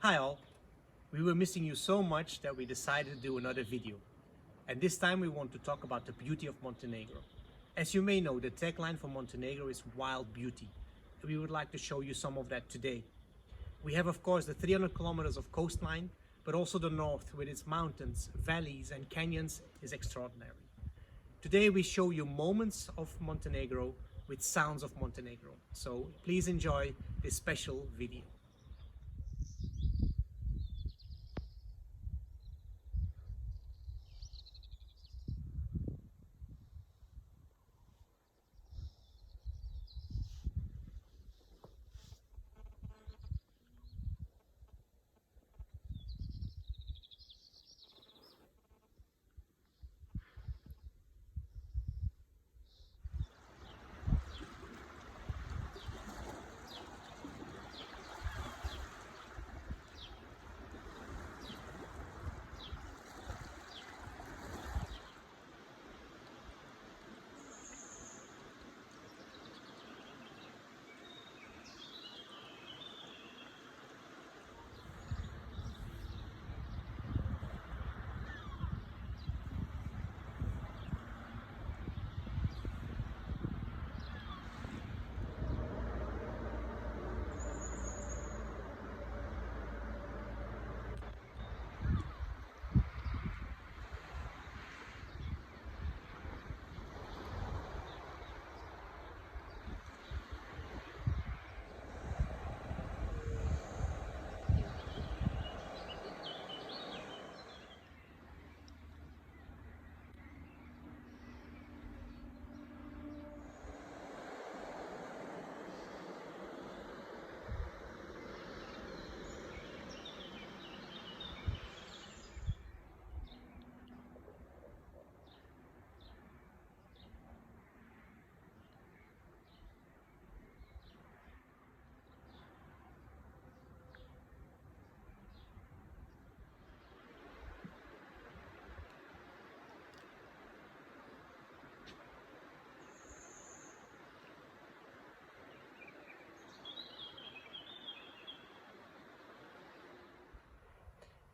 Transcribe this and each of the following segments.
Hi all, we were missing you so much that we decided to do another video. And this time we want to talk about the beauty of Montenegro. As you may know, the tagline for Montenegro is wild beauty. And we would like to show you some of that today. We have of course the 300 kilometers of coastline, but also the north with its mountains, valleys and canyons is extraordinary. Today we show you moments of Montenegro with sounds of Montenegro. So please enjoy this special video.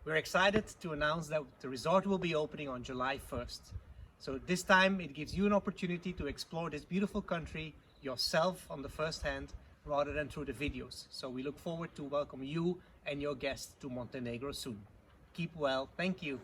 We're excited to announce that the resort will be opening on July 1st. So this time it gives you an opportunity to explore this beautiful country yourself on the first hand rather than through the videos. So we look forward to welcome you and your guests to Montenegro soon. Keep well. Thank you.